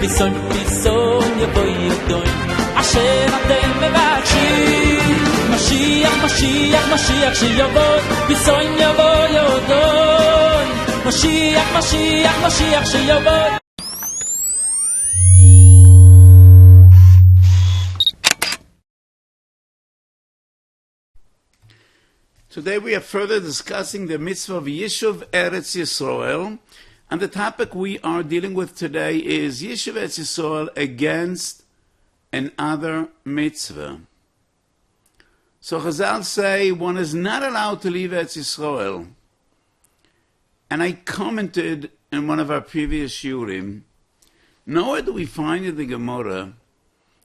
Bison yavoy yodoy asher atem mevachim Mashiach Mashiach Mashiach sheyavoy Bison yavoy yodoy Mashiach Mashiach Mashiach sheyavoy. Today we are further discussing the mitzvah of Yishuv Eretz Yisroel. And the topic we are dealing with today is Yishuv Eretz Yisroel against another mitzvah. So Chazal say one is not allowed to leave Eretz Yisroel. And I commented in one of our previous shiurim, nowhere do we find in the Gemara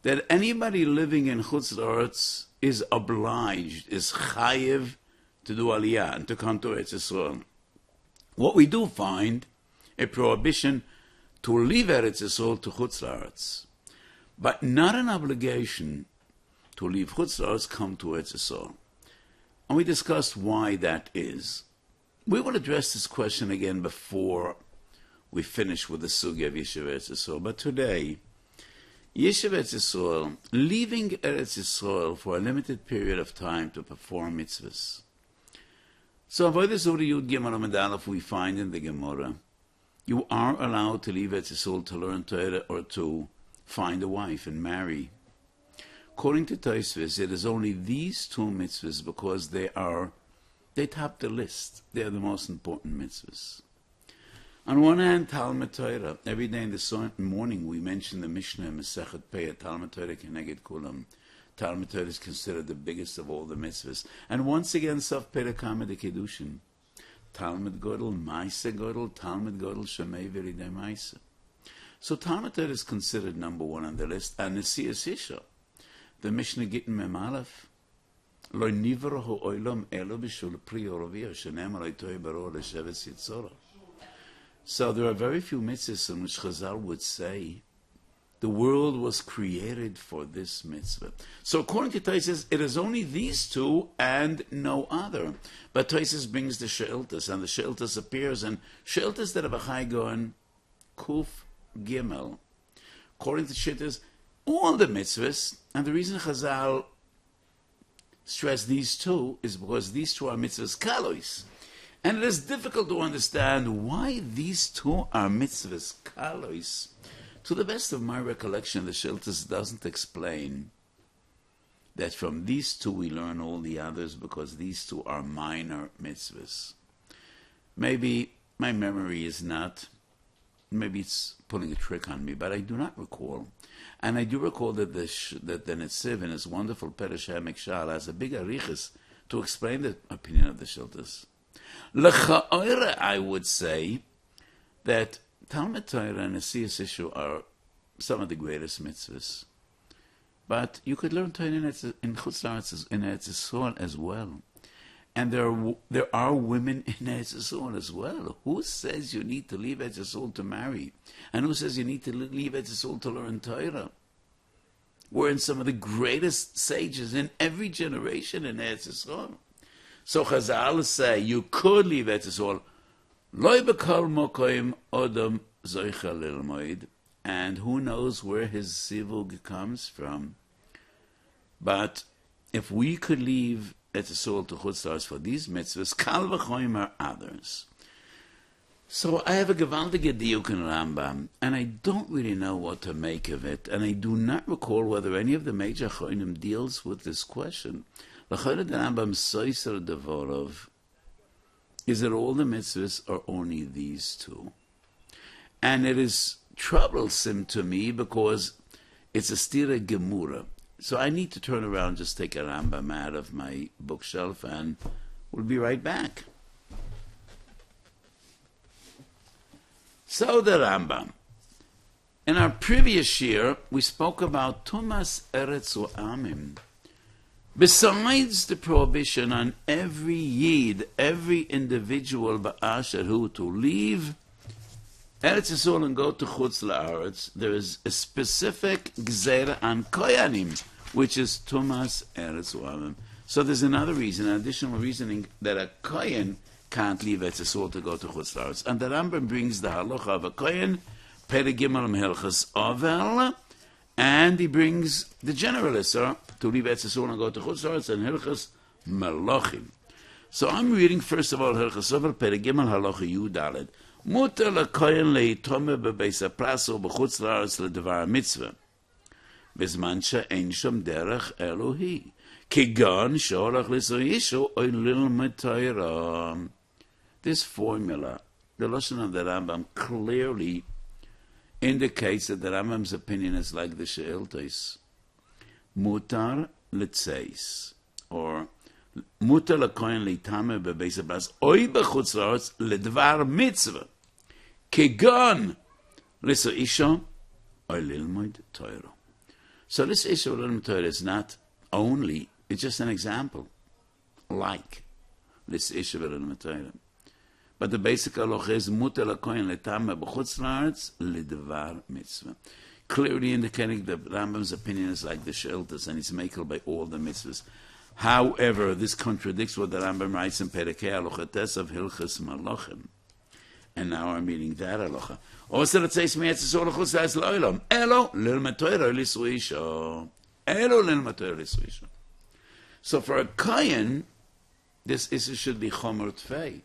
that anybody living in Chutz Eretz is obliged, is chayiv to do aliyah and to come to Eretz Yisroel. What we do find a prohibition to leave Eretz Yisrael to Chutz Eretz, but not an obligation to leave Chutz Eretz, come to Eretz Yisrael. And we discussed why that is. We will address this question again before we finish with the sugya of Yishuv Eretz Yisrael. But today, Yishuv Eretz Yisrael, leaving Eretz Yisrael for a limited period of time to perform mitzvahs. So Avodah Zarah Yud Gimel Amud Aleph we find in the Gemara, you are allowed to leave Eretz Yisrael to learn Torah or to find a wife and marry. According to Tosfos, it is only these two mitzvahs because they top the list. They are the most important mitzvahs. On one hand, Talmud Torah. Every day in the morning we mention the Mishnah Masechet Peah, Talmud Torah Keneged Kulam. Talmud Torah is considered the biggest of all the mitzvahs. And once again, Sof Perek Hamid Kedushin. Talmud Godel, Maisa Godel, Talmud Godel, Shemei V'ridei Maisa. So Talmud Torah is considered number one on the list. And Nesias Isha, the Mishnah Gittin Mem Aleph, Lo nivra ha'olam elo b'shul pri oraviyah shenem alei toy baro l'sheves yitzorah. So there are very few mitzvahs in which Chazal would say the world was created for this mitzvah. So according to Tosfos, it is only these two and no other. But Tosfos brings the She'iltas, and the She'iltas appears, and She'iltas that have a Chai Goen, Kuf Gimel. According to She'iltas, all the mitzvahs, and the reason Chazal stress these two is because these two are mitzvahs kalois. And it is difficult to understand why these two are mitzvahs kalois. To the best of my recollection, the She'iltas doesn't explain that from these two we learn all the others because these two are minor mitzvahs. Maybe my memory is not, maybe it's pulling a trick on me, but I do not recall. And I do recall that the Netziv in his wonderful Peresh Hamek Shal has a big arichas to explain the opinion of the She'iltas. L'cha'ora, I would say that Talmud Torah and Nesias Isha are some of the greatest mitzvahs. But you could learn Torah in Chutz La'aretz, in Eretz Yisroel as well. And there are women in Eretz Yisroel as well. Who says you need to leave Eretz Yisroel to marry? And who says you need to leave Eretz Yisroel to learn Torah? We're in some of the greatest sages in every generation in Eretz Yisroel. So Chazal say you could leave Eretz Yisroel. Loi b'kol mokoim odom zoicha lilmoid, and who knows where his zivug comes from. But if we could leave Eretz Yisroel to Chutz La'aretz for these mitzvahs, kal v'choim are others. So I have a gewaltige diuk in Rambam, and I don't really know what to make of it, and I do not recall whether any of the major choinim deals with this question. L'chayre the Rambam soiser devorov. Is it all the mitzvahs or only these two? And it is troublesome to me because it's a stira gemura. So I need to turn around, just take a Rambam out of my bookshelf, and we'll be right back. So the Rambam. In our previous year, we spoke about Tumas Eretz Amim. Besides the prohibition on every Yid, every individual ba'asher who to leave Eretz Yisrael and go to Chutz La'aretz, there is a specific gzeira on Koyanim, which is Tumas Eretz Amim. So there's another reason, an additional reasoning, that a Koyan can't leave Eretz Yisrael to go to Chutz La'aretz. And the Rambam brings the halacha of a Koyan, Perigimel Melchas Avel, and he brings the general Isser to leave Eretz Yisrael and go to Chutz La'aretz and Hilchas Melachim. So I'm reading first of all Hilchas Avel, Perigimel Halacha Yudaled. Muter lekoyen leitome bebeis hapraso b'chutz la'aretz ledevar mitzvah. B'zman she'ein shom derech Elohi. Kigon she'olach l'soyishu oy lilmod Torah. This formula, the Lashon of the Rambam, clearly indicates that the Rambam's opinion is like the She'iltos. Mutar l'tzeis, or mutar lekoyen leitame bebeis hapraso oy b'chutz la'aretz ledevar mitzvah. Kegon liso isha or lilmod Torah. So this issue of lilmod Torah is not only, it's just an example, like this issue of lilmod Torah. But the basic halacha is mutar lekoyen letame b'chutz la'aretz ledevar mitzvah. Clearly indicating that Rambam's opinion is like the She'iltos, and it's makel by all the mitzvahs. However, this contradicts what the Rambam writes in Perikei Halochates of Hilchas Malachim. And now I'm reading that halacha. Also, it says, Elo lilmod Torah lisuisha. Elo lilmod Torah lisuisha. So for a Kohen, this issue should be chomer tfei.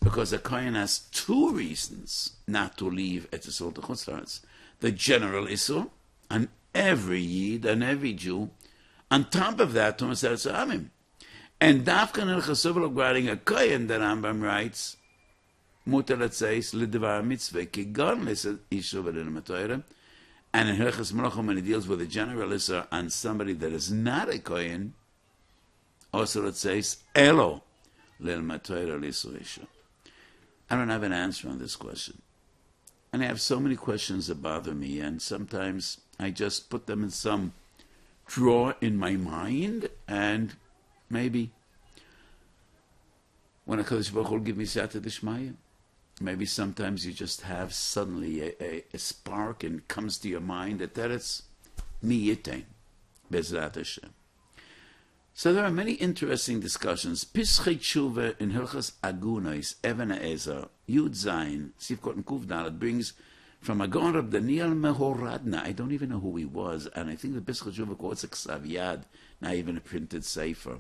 Because a Kohen has two reasons not to leave Eretz Yisrael to Chutz La'aretz. The general issue, and every Yid and every Jew. On top of that, Tumas Eretz Amim. And Dafkan el Chasuv regarding a Kohen, the Rambam writes, Mutar l'tzeis l'devar mitzvah kigon l'isur v'lilmod Torah, and in Hilchas Melachim, when he deals with a general isur on somebody that is not a Kohen, also l'tzeis elo lilmod Torah l'isur isha. I don't have an answer on this question, and I have so many questions that bother me, and sometimes I just put them in some drawer in my mind, and maybe when HaKadosh Baruch Hu will give me Siyata D'Shmaya, maybe sometimes you just have suddenly a spark and comes to your mind that it's mi yitain, Bezrat Hashem. So there are many interesting discussions. Pischei Tshuva in Hilchas Agunais, Even HaEzer, Yud Zayin, Sivkot and Kuf Dalet, brings from a Gaon Rab Daniel Mehoradna. I don't even know who he was, and I think the Pischei Tshuva quotes a Ksav Yad, not even a printed sefer.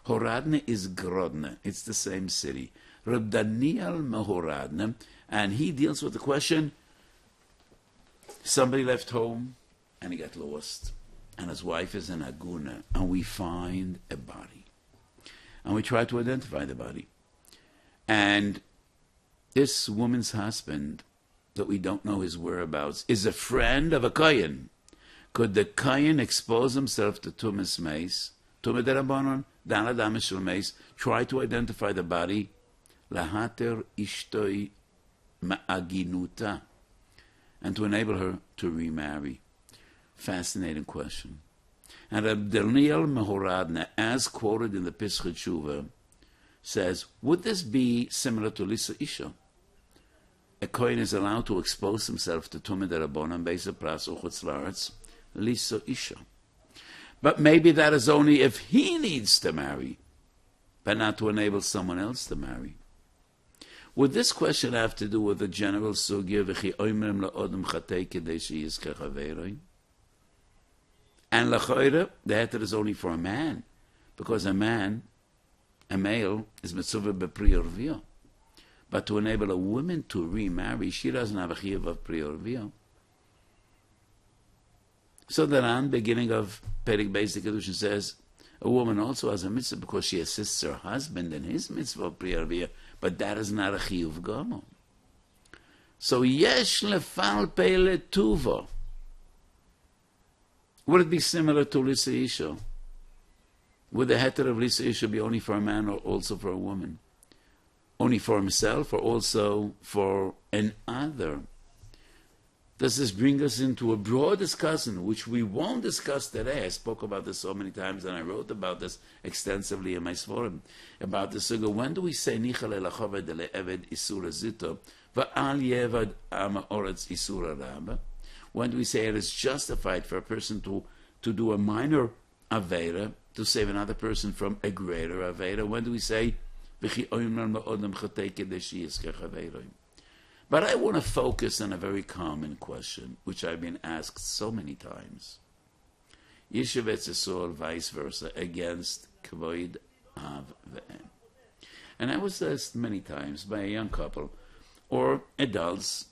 Horadna is Grodna. It's the same city. Rab Daniel Mehoradna, and he deals with the question, somebody left home and he got lost, and his wife is an aguna, and we find a body. And we try to identify the body. And this woman's husband, that we don't know his whereabouts, is a friend of a Kohen. Could the Kohen expose himself to Tumas Meis, Tumah Derabanan, Dan Adam Shel Meis, try to identify the body, Lahater Ishtoi Ma'aginuta, and to enable her to remarry? Fascinating question. And Rab Daniel Mehoradna, as quoted in the Pischei Tshuva, says, would this be similar to Lisa Isha? A Kohen is allowed to expose himself to Tumah Derabanan, Beis Pras or Chutz La'aretz, Lisa Isha. But maybe that is only if he needs to marry, but not to enable someone else to marry. Would this question have to do with the general sugya v'chi oimrim la'odem chatei kedei sheyizkeh chaveroi? And l'choire, the heter is only for a man, because a male, is mitzvah b'pri urviyah. But to enable a woman to remarry, she doesn't have a chiyuv of pri urviyah. So the Ran, beginning of Perik Beis Kedushin, says, A woman also has a mitzvah because she assists her husband in his mitzvah of Pri Arviyah, but that is not a chiyuv gamo. So yesh lefal pele tuva. Would it be similar to Lisa Isha? Would the heter of Lisa Isha be only for a man or also for a woman? Only for himself or also for another? Does this bring us into a broad discussion, which we won't discuss today? I spoke about this so many times, and I wrote about this extensively in my Sforim, about the suga. When do we say, Nichal elachaved le'eved isura zito, va'al yevad ama oretz isura rabba? When do we say it is justified for a person to do a minor avera, to save another person from a greater avera? When do we say, v'chi oymer ma'odem chatei kedeshi yiskech averoim? But I want to focus on a very common question, which I've been asked so many times. Yishuv Etzisol, vice versa, against Kvoid Av Ve'em. And I was asked many times by a young couple, or adults,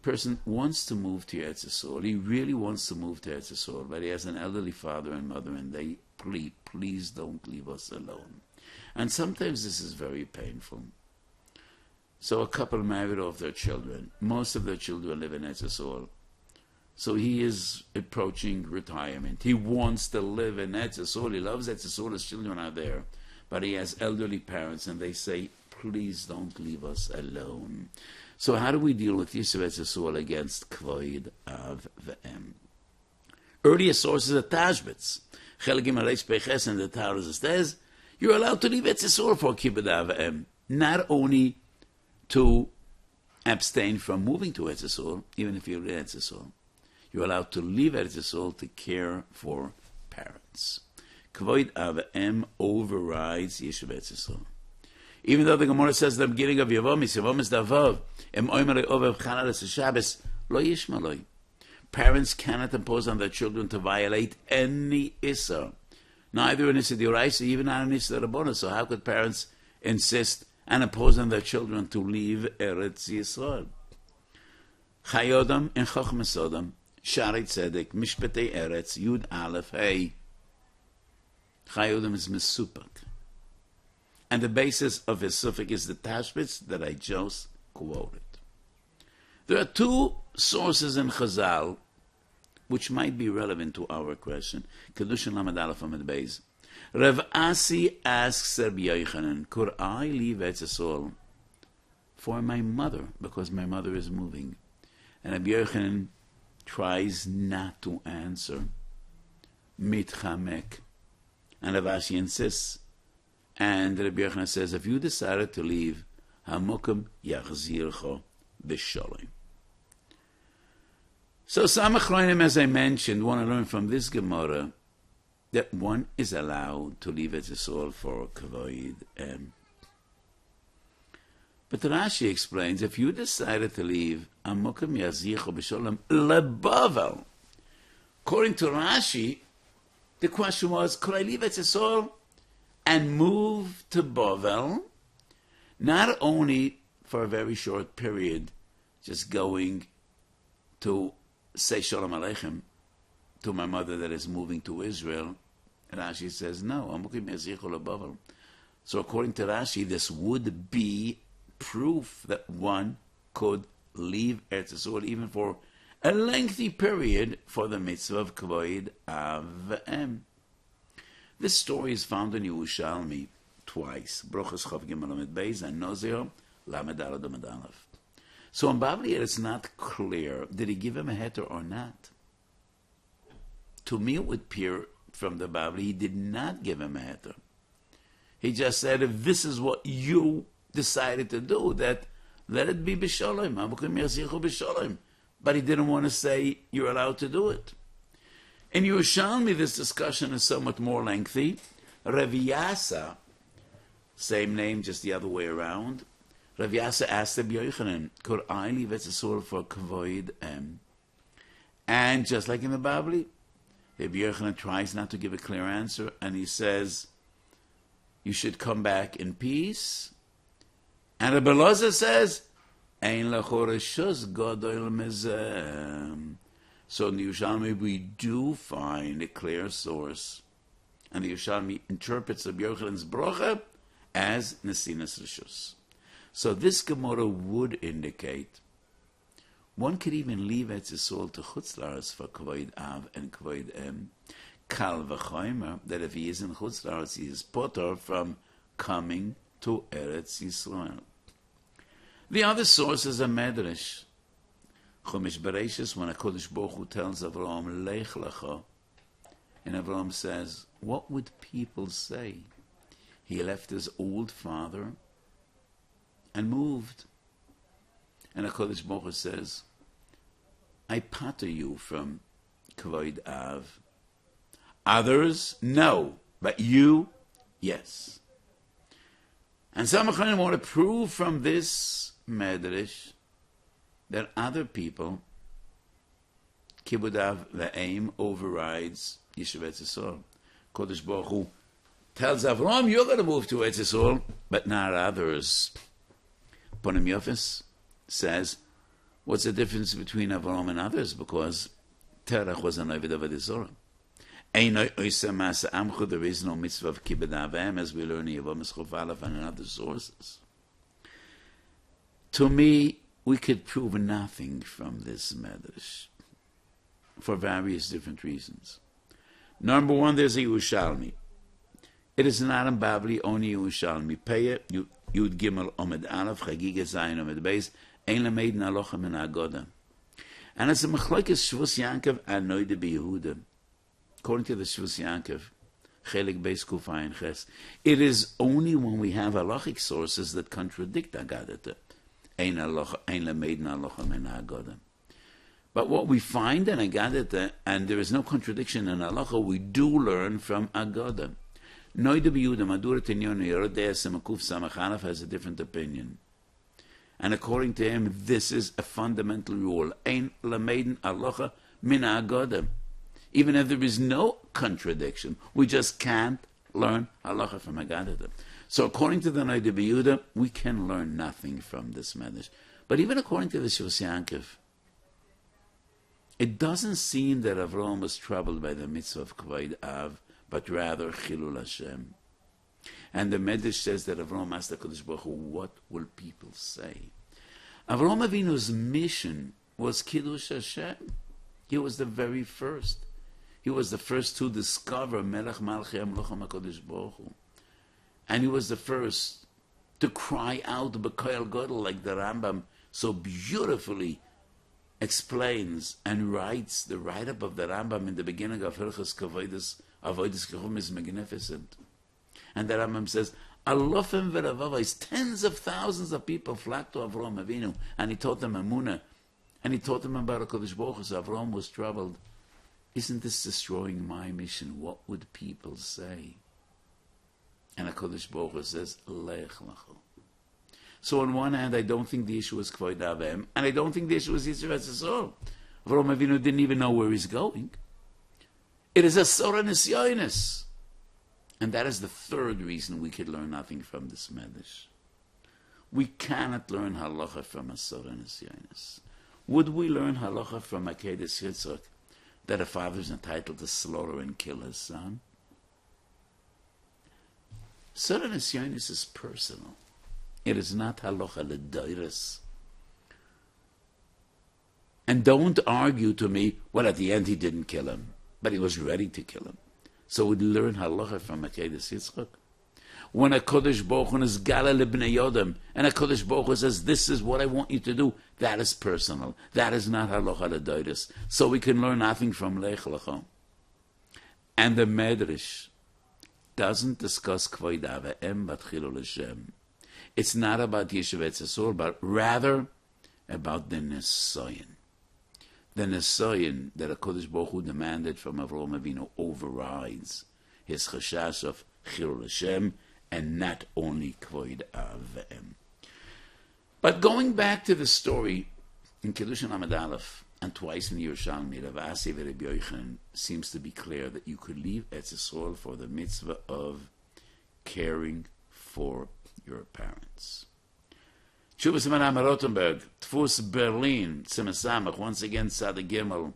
person wants to move to Etzisol. He really wants to move to Etzisol, but he has an elderly father and mother, and they please don't leave us alone. And sometimes this is very painful. So a couple married off their children. Most of their children live in Etzisol. So he is approaching retirement. He wants to live in Etzisol. He loves Etzisol. His children are there. But he has elderly parents, and they say, please don't leave us alone. So how do we deal with Yisroel Etzisol against Kvoid Av Ve'em? Earlier sources are Tashbitz. Chelegim Aleish Peches, and the Torah says, you're allowed to leave Etzisol for Kibbud Av Ve'em. Not only to abstain from moving to Etzisol, even if you're in Etzisol. You're allowed to leave Etzisol to care for parents. Kvoid Av Ve'em overrides Yishuv Etzisol. Even though the Gemara says the beginning of Yavomis Davav, Em Oimere Ovev Chanadas Shabbos, Lo Yishmaloi. Parents cannot impose on their children to violate any Issa. Neither an Issa D'Oraisa, even not an Issa D'Rabbanan. So how could parents insist and impose on their children to leave Eretz Yisroel? Chayodam and Chochmasodam, Shari Tzedek, Mishpetei Eretz, Yud Aleph, Hey. Chayodam is Mesupak. And the basis of his suffix is the Tashbitz that I just quoted. There are two sources in Chazal which might be relevant to our question. Kedushin Lamed Aleph Amid Beis. Rav Asi asks Rabbi Yochanan, could I leave Etzisol for my mother, because my mother is moving? And Rabbi Yochanan tries not to answer. Mitchamek. And Rav Asi insists. And Rabbi Yochanan says, if you decided to leave, Hamukim Yachzircho B'Sholem. So some Achronim, as I mentioned, want to learn from this Gemara that one is allowed to leave Etzisol for Kavoid. But Rashi explains, if you decided to leave, Amokim Yazicho B'Sholem Lebavel. According to Rashi, the question was, could I leave Etzisol and move to Bavel? Not only for a very short period, just going to say Shalom Aleichem to my mother that is moving to Israel. Rashi says, no. So according to Rashi, this would be proof that one could leave Eretz Yisrael even for a lengthy period for the mitzvah of Kvoid Av Ve'em. This story is found in Yerushalmi twice. Brochus Chav Gimel Lamed Beis and Nozir Lamed Alad Lamed Aleph. So in Bavli, it's not clear, did he give him a heter or not? To me, it would appear from the Bavli, he did not give him a heter. He just said, if this is what you decided to do, that let it be b'sholem. But he didn't want to say, you're allowed to do it. In Yerushalmi, this discussion is somewhat more lengthy. Rav Yasa, same name, just the other way around. Rav Yasa asked Rabbi Yochanan, could I leave Etzisol for Kavoid? And just like in the Bavli, Rabbi Yochanan tries not to give a clear answer, and he says, you should come back in peace. And Rabbi Elazar says, Ein lachoreshus gadol mezem. So in the Yerushalmi, we do find a clear source And the Yerushalmi interprets Rabbi Yochanan's bracha as Nesinas Rishus. So this Gemara would indicate one could even leave Eretz Yisrael to Chutz La'aretz for Kavod Av and Kavod Em. Kal v'chomer, that if he is in Chutz La'aretz, he is potter from coming to Eretz Yisrael. The other source is a Medrash. Chumash Bereishis, when HaKadosh Baruch Hu tells Avraham, Lech Lecha, and Avraham says, what would people say? He left his old father and moved. And HaKadosh Baruch Hu says, I pater you from Kavod Av. Others, no. But you, yes. And some Acharonim want to prove from this Medrash that other people, Kibud Av, the aim overrides Yishuv Eretz Yisrael. Kodesh Baruch Hu tells Avram, you're going to move to Eretz Yisrael, but not others. Ponim Yofis says, what's the difference between Avram and others? Because Terach was an Ovid of Yisrael. There is no mitzvah of Kibud Avim, as we learn in Yevamos Chof Aleph and in other sources. To me, we could prove nothing from this Medrash for various different reasons. Number one, there's a Yerushalmi. It is not in Babli, only Yerushalmi. Peya, Yud Gimel Omed Aleph, Chagiga Zayin Omed Beis, Ein Lameid Nalocha Min Agoda. And it's a Machlokes Shvus Yankov and Noide Beyehuda. According to the Shvus Yankov, Chelik Beis Kufayin Ches, it is only when we have halachic sources that contradict Agadata. But what we find in Agadata, and there is no contradiction in halacha, we do learn from Agada. Noide B'Yehuda Madura Tinyon Yerodei Semakuf Samachanaf has a different opinion. And according to him, this is a fundamental rule. Ein lameiden halacha min Agada. Even if there is no contradiction, we just can't learn halacha from Agadata. So according to the Noide B'Yehuda, we can learn nothing from this Medrash. But even according to the Shvus Yankov, it doesn't seem that Avraham was troubled by the mitzvah of Kavod Av, but rather Chilul Hashem. And the Medrash says that Avraham asked the Kodesh Baruch Hu, what will people say? Avraham Avinu's mission was Kiddush Hashem. He was the very first. He was the first to discover Melech Malchei Amlocham HaKodesh Baruch Hu. And he was the first to cry out B'Koyal Godel, like the Rambam so beautifully explains and writes. The write-up of the Rambam in the beginning of Hilchos Kavodas, Avodas Kechum, is magnificent. And the Rambam says, Alofim v'Ravavais, tens of thousands of people flocked to Avraham Avinu, and he taught them Amunah, and he taught them about HaKadosh Baruch Hu. So Avraham was troubled. Isn't this destroying my mission? What would people say? And HaKadosh Baruch Hu says, Lech Lecha. So on one hand, I don't think the issue was Kavod Avim, and I don't think the issue was Yisroel Etzisol. Avraham Avinu didn't even know where he's going. It is a Sora Nisyonis. And that is the third reason we could learn nothing from this Medrash. We cannot learn halacha from a Sora Nisyonis. Would we learn halacha from Akedes Yitzchak that a father is entitled to slaughter and kill his son? Sora Nisyonis is personal. It is not halacha l'doiros. And don't argue to me, well, at the end he didn't kill him, but he was ready to kill him. So we learn halacha from Akedes Yitzchak. When a Kodesh Baruch Hu is Gala Libnei Yodam, and a Kodesh Baruch Hu says, this is what I want you to do, that is personal. That is not halacha l'doiros. So we can learn nothing from Lech Lecha. And the Medrash doesn't discuss Kavod Avim, but Chilul Hashem. It's not about Yishuv Eretz Yisrael, but rather about the Nesoyin. The Nesoyin that HaKadosh Baruch Hu demanded from Avraham Avinu overrides his chashash of Chilul Hashem, and not only Kavod Avim. But going back to the story in Kiddushin Amud Aleph, and twice in Yerushalmi, Rav Asi v'Reb Yochanan, seems to be clear that you could leave Eretz Yisrael for the mitzvah of caring for your parents. Tshuvas Menachem Rothenberg, Tfus Berlin, Tzimesamach, once again Tzaddik Gimel.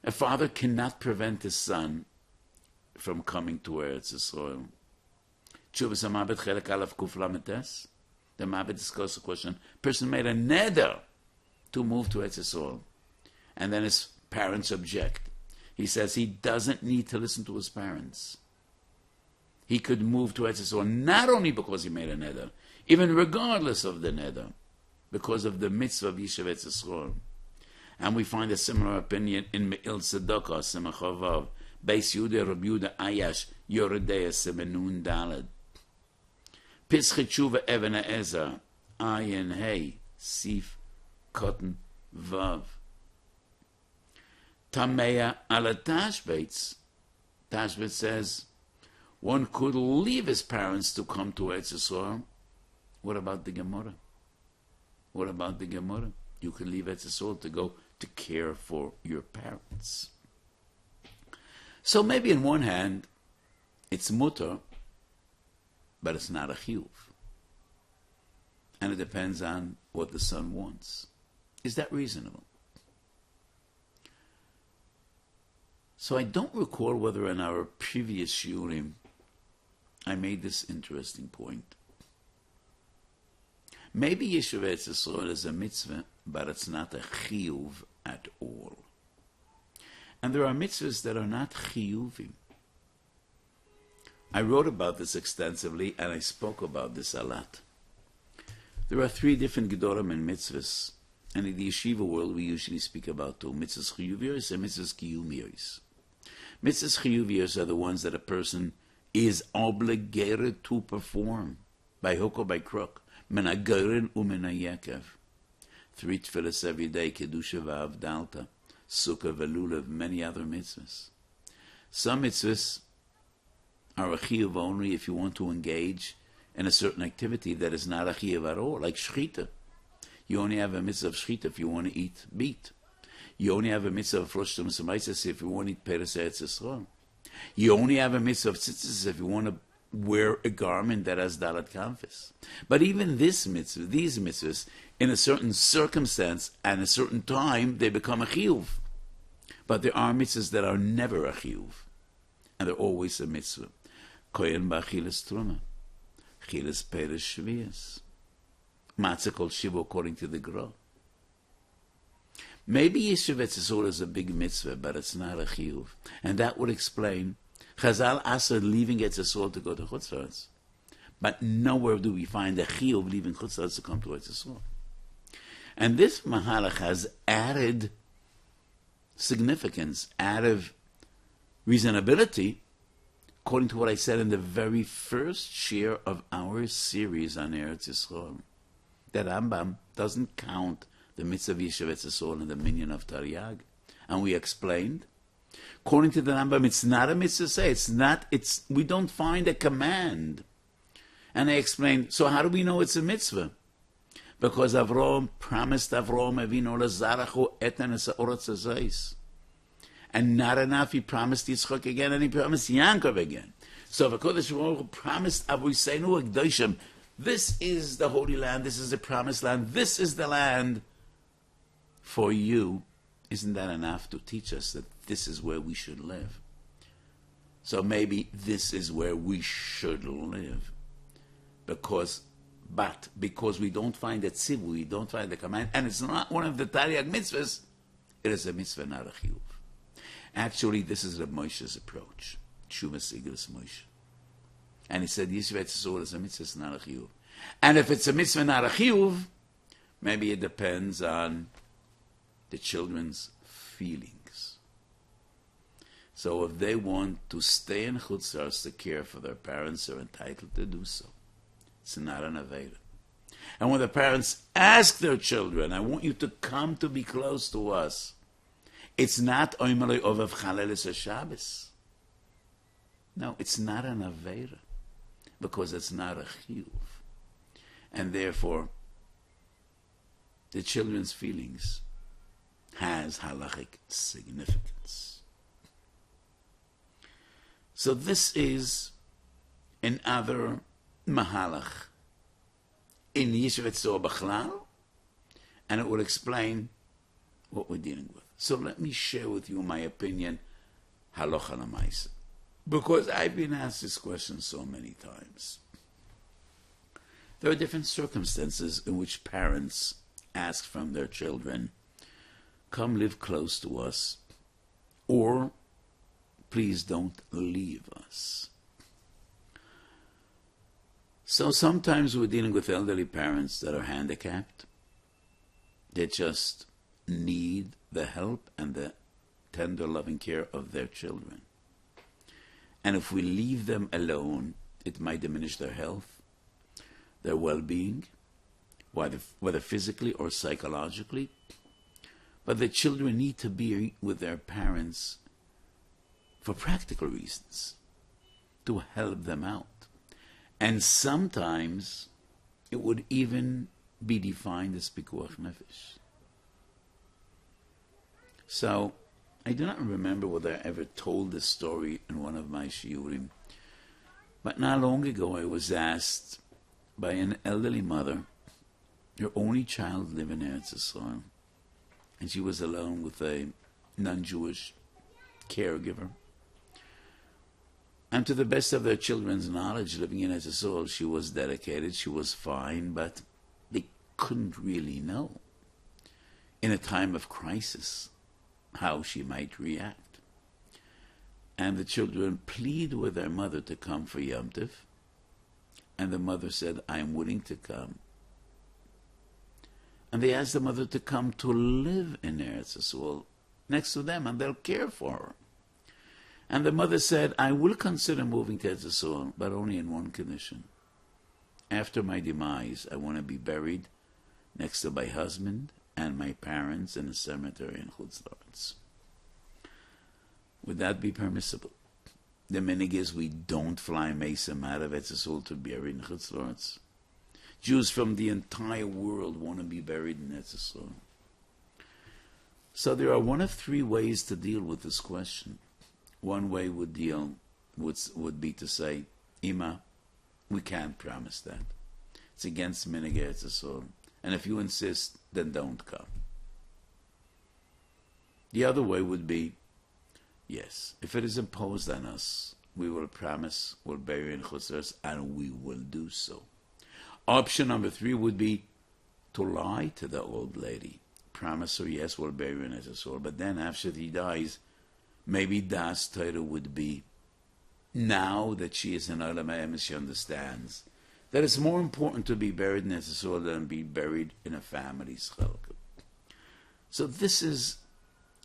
A father cannot prevent his son from coming to Eretz Yisrael. Tshuvas HaMabed Chelek Aleph Kuf Lamed Tes. The Mabed discusses the question, person made a neder to move to Eretz Yisrael, and then his parents object. He says he doesn't need to listen to his parents. He could move to Eretz Yisrael not only because he made a neder, even regardless of the neder, because of the mitzvah of Yishuv Eretz Yisrael. And we find a similar opinion in Me'il Tzedakah, Simach Vav, Beis Yehuda, Rabbi Yehuda, Ayash, Yoredei, Semenun Daled. Pischei Tshuva Even HaEzer, Ayin Hey, Sif, Cotton, Vav. Tameya ala Tashbetz. Tashbetz says, one could leave his parents to come to Eretz Yisrael. What about the Gemara? What about the Gemara? You can leave Eretz Yisrael to go to care for your parents. So maybe in one hand, it's mutter, but it's not a chiyuv. And it depends on what the son wants. Is that reasonable? So I don't recall whether in our previous shiurim I made this interesting point. Maybe Yishuv Eretz Yisrael is a mitzvah, but it's not a chiyuv at all. And there are mitzvahs that are not chiyuvim. I wrote about this extensively, and I spoke about this a lot. There are 3 different gedolim and mitzvahs, and in the yeshiva world we usually speak about 2, mitzvahs chiyuviyos and mitzvahs kiyumiyos. Mitzvahs chiyuviyos are the ones that a person is obligated to perform, by hook or by crook. Men hagorin umen hayekev. 3 tefillas every day, kedusha v'avdalta, sukkah v'lulav, many other mitzvahs. Some mitzvahs are a chiyuv only if you want to engage in a certain activity that is not a chiyuv at all, like shchita. You only have a mitzvah of shchita if you want to eat meat. You only have a mitzvah of rosh hashanah if you want to eat peres Eretz Yisrael. You only have a mitzvah of tzitzis if you want to wear a garment that has dalat kanfis. But even this mitzvah, these mitzvahs, in a certain circumstance and a certain time, they become a chiyuv. But there are mitzvahs that are never a chiyuv, and they're always a mitzvah. Kohen ba'achilas truma, chilas peres shviyas, matzah kol shiva according to the Gra. Maybe Yishuv Eretz Yisrael is a big mitzvah, but it's not a chiyuv, and that would explain Chazal asked leaving Eretz Yisrael to go to Chutz La'aretz. But nowhere do we find a chiyuv leaving Chutz La'aretz to come to Eretz Yisrael. And this mahalach has added significance, added reasonability, according to what I said in the very first shiur of our series on Eretz Yisrael. That Rambam doesn't count the mitzvah of Yishuv Eretz Yisrael and the minyan of Taryag. And we explained, according to the Rambam, it's not a mitzvah say. We don't find a command. And I explained, so how do we know it's a mitzvah? Because Avraham promised Avraham Avinu Lazarachu etan es ha'oretz hazos. And not enough, he promised Yitzchak again, and he promised Yaakov again. So HaKadosh Baruch Hu promised Avuseinu Hakadoshim, this is the Holy Land, this is the Promised Land, this is the land for you. Isn't that enough to teach us that this is where we should live? So maybe this is where we should live. Because we don't find the tzivui, we don't find the command, and it's not one of the Taryag mitzvahs, it is a mitzvah, not a chiyuv. Actually, this is Reb Moshe's approach. Tshuvas Igros Moshe. And he said, Yishuv Eretz Yisrael is a mitzvah, it's not a chiyuv. And if it's a mitzvah, not a chiyuv, maybe it depends on the children's feelings. So if they want to stay in Chutz La'aretz to care for their parents, they're entitled to do so. It's not an aveda. And when the parents ask their children, I want you to come to be close to us, it's not Oimelei Ovev Chalelis HaShabbos. No, it's not an aveda, because it's not a chiyuv. And therefore, the children's feelings has halachic significance. So this is another mahalach in Yishuv Eretz B'chlal, and it will explain what we're dealing with. So let me share with you my opinion, halacha l'maisa. Because I've been asked this question so many times. There are different circumstances in which parents ask from their children, come live close to us, or please don't leave us. So sometimes we're dealing with elderly parents that are handicapped. They just need the help and the tender, loving care of their children. And if we leave them alone, it might diminish their health, their well-being, whether physically or psychologically. But the children need to be with their parents for practical reasons, to help them out. And sometimes it would even be defined as pikuach nefesh. So, I do not remember whether I ever told this story in one of my shiurim, but not long ago I was asked by an elderly mother, her only child lived in Eretz Yisroel, and she was alone with a non-Jewish caregiver. And to the best of their children's knowledge, living in Eretz Yisroel, she was dedicated, she was fine, but they couldn't really know in a time of crisis how she might react. And the children plead with their mother to come for Yom Tov, and the mother said, I am willing to come. And they asked the mother to come to live in Eretz Yisroel next to them, and they'll care for her. And the mother said, I will consider moving to Eretz Yisroel, but only in one condition. After my demise, I want to be buried next to my husband and my parents in a cemetery in Chutz La'aretz. Would that be permissible? The minig is we don't fly Mesim out of Eretz Yisroel to be buried in Chutz La'aretz. Jews from the entire world want to be buried in Eretz Yisroel. So there are one of three ways to deal with this question. One way would be to say, Ima, we can't promise that. It's against minig Eretz Yisroel. And if you insist, then don't come. The other way would be, yes, if it is imposed on us, we will promise we'll bury in Chutz La'aretz, and we will do so. Option number 3 would be to lie to the old lady. Promise her, yes, we'll bury her in Eretz Yisroel, but then after he dies, maybe Das Torah would be, now that she is in Olam Hayim, she understands that it's more important to be buried in Eretz Yisroel than be buried in a family's chalke. So this is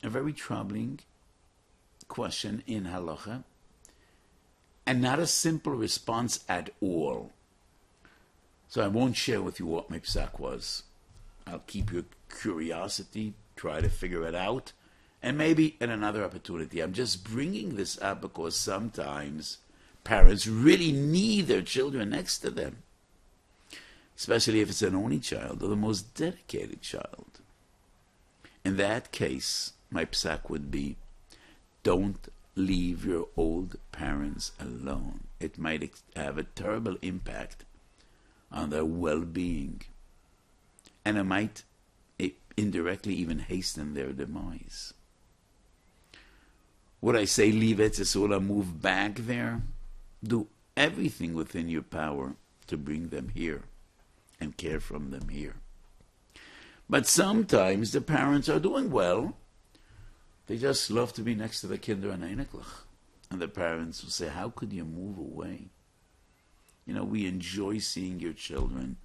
a very troubling question in halacha, and not a simple response at all. So I won't share with you what my psak was. I'll keep your curiosity, try to figure it out, and maybe in another opportunity. I'm just bringing this up because sometimes parents really need their children next to them, especially if it's an only child or the most dedicated child. In that case, my psak would be, don't leave your old parents alone. It might have a terrible impact on their well-being, and it might indirectly even hasten their demise. Would I say leave Eretz Yisroel and move back there? Do everything within your power to bring them here and care for them here. But sometimes the parents are doing well. They just love to be next to the kinder and einiglach. And the parents will say, how could you move away? You know, we enjoy seeing your children.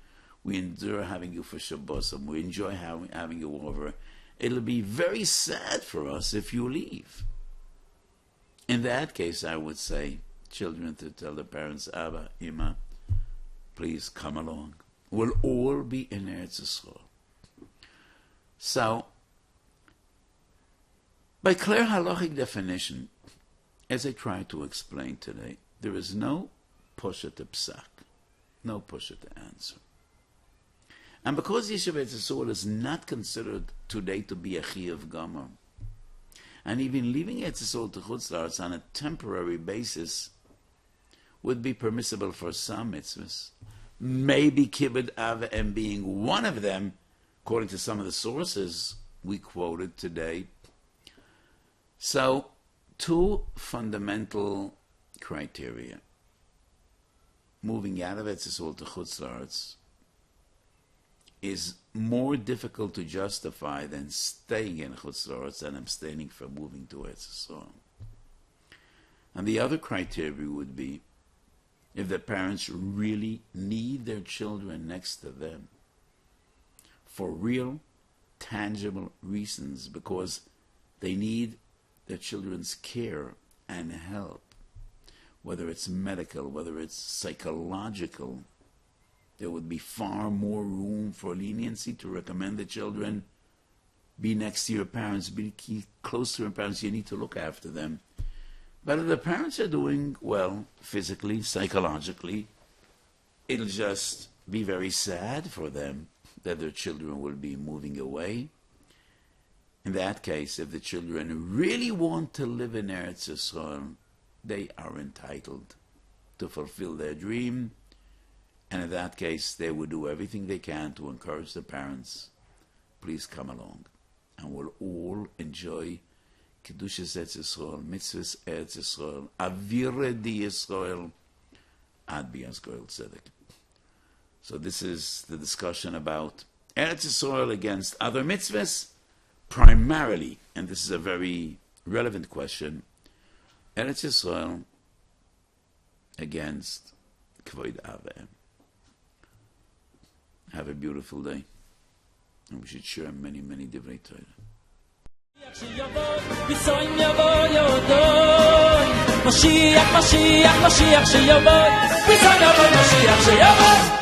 We enjoy having you for Shabbosim. We enjoy having you over. It'll be very sad for us if you leave. In that case, I would say, children to tell the parents, Abba, Ima, please come along. We'll all be in Eretz Yisroel. So, by clear halachic definition, as I try to explain today, there is no pusha to psak, no pusha to answer. And because Yishuv Eretz Yisroel is not considered today to be a chiyuv gomer, and even leaving Eretz Yisroel to Chutz La'aretz on a temporary basis would be permissible for some mitzvahs, maybe kibbud av and being one of them, according to some of the sources we quoted today. So, two fundamental criteria. Moving out of Eretz Yisrael to Chutz La'aretz is more difficult to justify than staying in Chutz La'aretz and abstaining from moving to Eretz Yisrael. And the other criteria would be if the parents really need their children next to them for real, tangible reasons, because they need their children's care and help, whether it's medical, whether it's psychological. There would be far more room for leniency to recommend the children be next to your parents, be close to your parents. You need to look after them. But if the parents are doing well physically, psychologically, it'll just be very sad for them that their children will be moving away. In that case, if the children really want to live in Eretz Yisrael, they are entitled to fulfill their dream. And in that case, they will do everything they can to encourage the parents. Please come along. And we'll all enjoy Kedushas Eretz Yisrael, Mitzvahs Eretz Yisrael, Avire di Yisrael, Ad Bias Goel Tzedek. So this is the discussion about Eretz Yisrael against other mitzvahs, primarily, and this is a very relevant question, Eretz Yisrael against Kvod Avim. Have a beautiful day, and we should share many, many divrei Torah. Mashiach, Mashiach, Mashiach, שיבוא, ביזון יבוא, Mashiach, שיבוא.